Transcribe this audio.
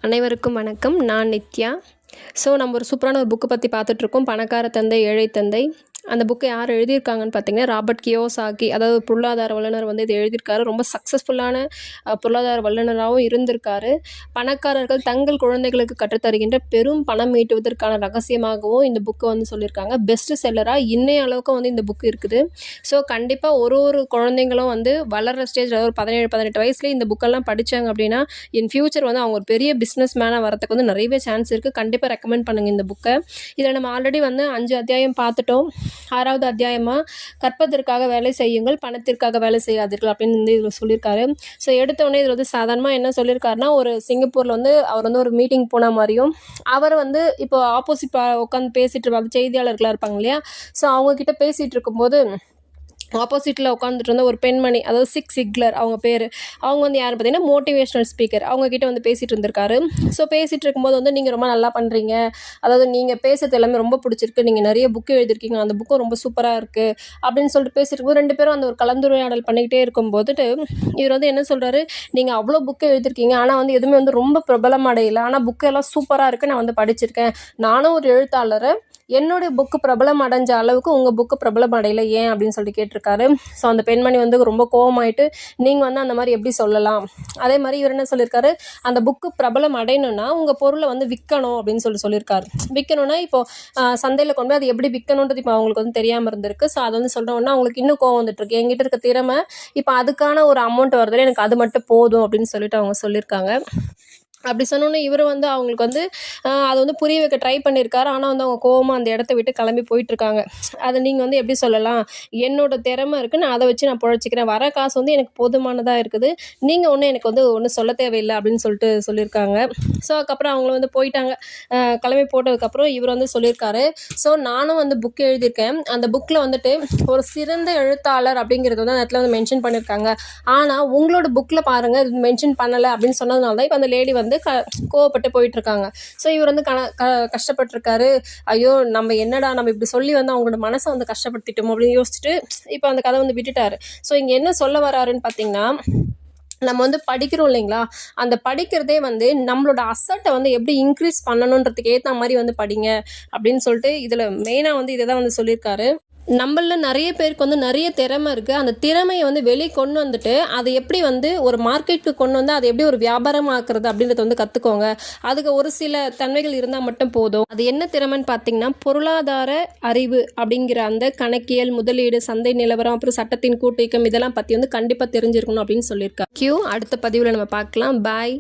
அனைவருக்கும் வணக்கம். நான் நித்யா. நம்ம ஒரு சூப்பரான ஒரு புக்கு பற்றி பார்த்துட்ருக்கோம். பணக்கார தந்தை ஏழை தந்தை. அந்த புக்கை யார் எழுதியிருக்காங்கன்னு பார்த்தீங்கன்னா ராபர்ட் கியோசாகி. அதாவது பொருளாதார வல்லுனர் வந்து இது எழுதியிருக்காரு. ரொம்ப சக்ஸஸ்ஃபுல்லான பொருளாதார வல்லுநராகவும் இருந்திருக்காரு. பணக்காரர்கள் தங்கள் குழந்தைகளுக்கு கற்றுத்தருகின்ற பெரும் பணம் ஈட்டுவதற்கான ரகசியமாகவும் இந்த புக்கு வந்து சொல்லியிருக்காங்க. பெஸ்ட் செல்லராக இன்னைய அளவுக்கு வந்து இந்த புக்கு இருக்குது. கண்டிப்பாக ஒரு குழந்தைங்களும் வந்து வளர்கிற ஸ்டேஜ், ஒரு 17-18 வயசுலேயே இந்த புக்கெல்லாம் படித்தாங்க அப்படின்னா இன் ஃபியூச்சர் வந்து அவங்க ஒரு பெரிய பிஸ்னஸ் மேனாக வரத்துக்கு வந்து நிறையவே சான்ஸ் இருக்குது. கண்டிப்பாக ரெக்கமெண்ட் பண்ணுங்கள் இந்த புக்கை. இதில் நம்ம ஆல்ரெடி வந்து 5 அத்தியாயம் பார்த்துட்டோம். 6வது அத்தியாயமாக கற்பதற்காக வேலை செய்யுங்கள், பணத்திற்காக வேலை செய்யாதீர்கள் அப்படின்னு வந்து இதில் சொல்லியிருக்காரு. எடுத்தோடனே இதில் வந்து சாதாரணமாக என்ன சொல்லியிருக்காருன்னா, ஒரு சிங்கப்பூரில் வந்து அவர் வந்து ஒரு மீட்டிங் போன மாதிரியும், அவர் வந்து இப்போ ஆப்போசிட் உட்காந்து பேசிகிட்டு இருப்பாங்க, செய்தியாளர்களாக இருப்பாங்க இல்லையா. அவங்கக்கிட்ட பேசிகிட்டு இருக்கும்போது ஆப்போசிட்டில் உட்காந்துட்டு இருந்த ஒரு பெண்மணி, அதாவது சிக் சிக்லர் அவங்க பேர். அவங்க வந்து யாருன்னு பார்த்தீங்கன்னா மோட்டிவேஷ்னல் ஸ்பீக்கர். அவங்கக்கிட்ட வந்து பேசிகிட்டு இருந்திருக்காரு. பேசிகிட்டு இருக்கும்போது வந்து நீங்கள் ரொம்ப நல்லா பண்ணுறீங்க, அதாவது நீங்கள் பேசுறது எல்லாமே ரொம்ப பிடிச்சிருக்கு, நீங்கள் நிறைய புக்கு எழுதிருக்கீங்க, அந்த புக்கும் ரொம்ப சூப்பராக இருக்குது அப்படின்னு சொல்லிட்டு பேசிட்டு இருக்கும்போது 2 பேரும் அந்த ஒரு கலந்துரையாடல் பண்ணிக்கிட்டே இருக்கும்போதுட்டு இவர் வந்து என்ன சொல்கிறாரு, நீங்கள் அவ்வளோ புக்கு எழுதிருக்கீங்க, ஆனால் வந்து எதுவுமே வந்து ரொம்ப பிரபலம் அடையலை, ஆனால் புக்கு எல்லாம் சூப்பராக இருக்குது, நான் வந்து படிச்சிருக்கேன், நானும் ஒரு எழுத்தாளர், என்னுடைய புக்கு பிரபலம் அடைஞ்ச அளவுக்கு உங்கள் புக்கு பிரபலம் அடையலை ஏன் அப்படின்னு சொல்லிட்டு கேட்டிருக்காரு. அந்த பெண்மணி வந்து ரொம்ப கோவமாயிட்டு, நீங்கள் வந்து அந்த மாதிரி எப்படி சொல்லலாம், அதே மாதிரி இவர் என்ன சொல்லியிருக்காரு, அந்த புக்கு பிரபலம் அடையணும்னா உங்கள் பொருளை வந்து விற்கணும் அப்படின்னு சொல்லியிருக்காரு. விற்கணும்னா இப்போது சந்தையில் கொண்டு போய் அது எப்படி விற்கணுன்றது இப்போ அவங்களுக்கு வந்து தெரியாமல் இருந்திருக்கு. அது வந்து சொல்கிறோன்னா அவங்களுக்கு இன்னும் கோவம் வந்துட்டுருக்கு, என்கிட்ட இருக்க திறமை இப்போ அதுக்கான ஒரு அமௌண்ட் வருதுல, எனக்கு அது மட்டும் போதும் அப்படின்னு சொல்லிட்டு அவங்க சொல்லியிருக்காங்க. அப்படி சொன்னோன்னே இவர் வந்து அவங்களுக்கு வந்து அதை வந்து புரிய வைக்க ட்ரை பண்ணியிருக்காரு. ஆனால் வந்து அவங்க கோவமாக அந்த இடத்த விட்டு கிளம்பி போயிட்டுருக்காங்க. அதை நீங்கள் வந்து எப்படி சொல்லலாம், என்னோட திறமை இருக்குது, நான் அதை வச்சு நான் பிழைச்சிக்கிறேன், வர காசு வந்து எனக்கு போதுமானதாக இருக்குது, நீங்கள் ஒன்றும் எனக்கு வந்து ஒன்றும் சொல்ல தேவையில்லை அப்படின்னு சொல்லிட்டு சொல்லியிருக்காங்க. அதுக்கப்புறம் அவங்கள வந்து போயிட்டாங்க. கிளம்பி போட்டதுக்கப்புறம் இவர் வந்து சொல்லியிருக்காரு, நானும் வந்து புக் எழுதியிருக்கேன், அந்த புக்கில் வந்துட்டு ஒரு சிறந்த எழுத்தாளர் அப்படிங்கிறது வந்து அந்த இடத்துல வந்து மென்ஷன் பண்ணியிருக்காங்க, ஆனால் உங்களோட புக்கில் பாருங்கள் இது மென்ஷன் பண்ணலை அப்படின்னு சொன்னதுனால தான் இப்போ அந்த லேடி வந்து கோவப்பட்டு போயிட்டுருக்காங்க. இவர் வந்து கஷ்டப்பட்டிருக்காரு. ஐயோ நம்ம என்னடா நம்ம இப்படி சொல்லி வந்து அவங்களோட மனசை வந்து கஷ்டப்படுத்திட்டோம் அப்படின்னு யோசிச்சுட்டு இப்போ அந்த கதை வந்து விட்டுட்டாரு. இங்கே என்ன சொல்ல வராருன்னு பார்த்தீங்கன்னா, நம்ம வந்து படிக்கிறோம் இல்லைங்களா, அந்த படிக்கிறதே வந்து நம்மளோட அசட்டை வந்து எப்படி இன்க்ரீஸ் பண்ணணுன்றதுக்கு ஏற்ற மாதிரி வந்து படிங்க அப்படின்னு சொல்லிட்டு இதில் மெயினாக வந்து இதை தான் வந்து சொல்லியிருக்காரு. நம்மளில் நிறைய பேருக்கு வந்து நிறைய திறமை இருக்குது, அந்த திறமையை வந்து வெளியே கொண்டு வந்துட்டு அதை எப்படி வந்து ஒரு மார்க்கெட்டுக்கு கொண்டு வந்து அதை எப்படி ஒரு வியாபாரமாக்குறது அப்படின்றத வந்து கற்றுக்கோங்க. அதுக்கு ஒரு சில தன்மைகள் இருந்தால் மட்டும் போதும். அது என்ன திறமைன்னு பார்த்தீங்கன்னா பொருளாதார அறிவு அப்படிங்கிற அந்த கணக்கியல், முதலீடு, சந்தை நிலவரம், அப்புறம் சட்டத்தின் கூட்டீக்கம், இதெல்லாம் பற்றி வந்து கண்டிப்பாக தெரிஞ்சிருக்கணும் அப்படின்னு சொல்லியிருக்காங்க. அடுத்த பதிவில் நம்ம பார்க்கலாம். பாய்.